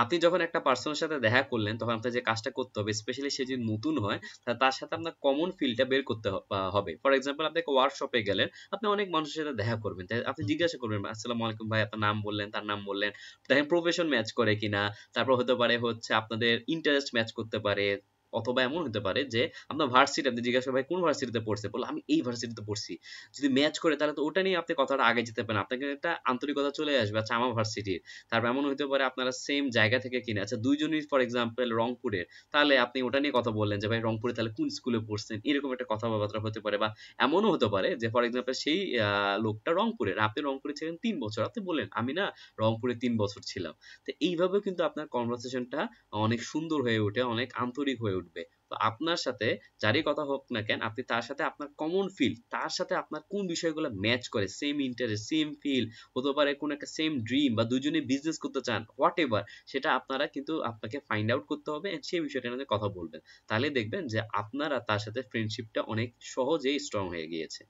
আপনি যখন একটা পার্সনের সাথে দেখা করলেন তখন আপনার যে কাজটা করতে হবে, স্পেশালি সে যদি নতুন হয়, তার সাথে আপনার কমন ফিলটা বের করতে হবে। ফর এক্সাম্পল, আপনি একটা ওয়ার্কশপে গেলেন, আপনি অনেক মানুষের সাথে দেখা করবেন, তাই আপনি জিজ্ঞাসা করবেন, আসসালামু আলাইকুম ভাই, আপনার নাম বললেন, তার নাম বললেন, দেখেন প্রফেশন ম্যাচ করে কিনা। তারপর হতে পারে হচ্ছে আপনাদের ইন্টারেস্ট ম্যাচ করতে পারে, অথবা এমন হতে পারে যে আপনার ভার্সিটি, আপনি জিজ্ঞাসা ভাই কোন ভার্সিটিতে পড়ছে, বললো আমি এই ভার্সিটিতে পড়ছি। যদি ম্যাচ করে তাহলে তো ওটা নিয়ে আপনি কথাটা আগে যেতে পারেন, আপনাকে একটা আন্তরিকতা চলে আসবে, আচ্ছা আমার ভার্সিটির। তারপর এমন হতে পারে আপনারা সেম জায়গা থেকে কিনে, আচ্ছা দুইজনই ফর এক্সাম্পল রংপুরের, তাহলে আপনি ওটা নিয়ে কথা বললেন যে ভাই রংপুরে তাহলে কোন স্কুলে পড়ছেন, এরকম একটা কথাবার্তা হতে পারে। বা এমনও হতে পারে যে ফর এক্সাম্পল সেই লোকটা রংপুরের, আপনি রংপুরে ছিলেন 3 বছর, আপনি বললেন আমি না রংপুরে 3 বছর ছিলাম। তো এইভাবেও কিন্তু আপনার কনভারসেশনটা অনেক সুন্দর হয়ে ওঠে, অনেক আন্তরিক হয়ে উঠবে। তো আপনার সাথে যারই কথা হোক না কেন, আপনি তার সাথে আপনার কমন ফিল, তার সাথে আপনার কোন বিষয়গুলো ম্যাচ করে, সেম ইন্টারেস্ট, সেম ফিল, হতে পারে কোন একটা সেম ড্রিম, বা দুজনে বিজনেস করতে চান, হোয়াট এভার, সেটা আপনারা কিন্তু আপনাকে ফাইন্ড আউট করতে হবে এন্ড সেই বিষয়টা নিয়ে কথা বলবেন। তাহলে দেখবেন যে আপনার আর তার সাথে ফ্রেন্ডশিপটা অনেক সহজেই স্ট্রং হয়ে গিয়েছে।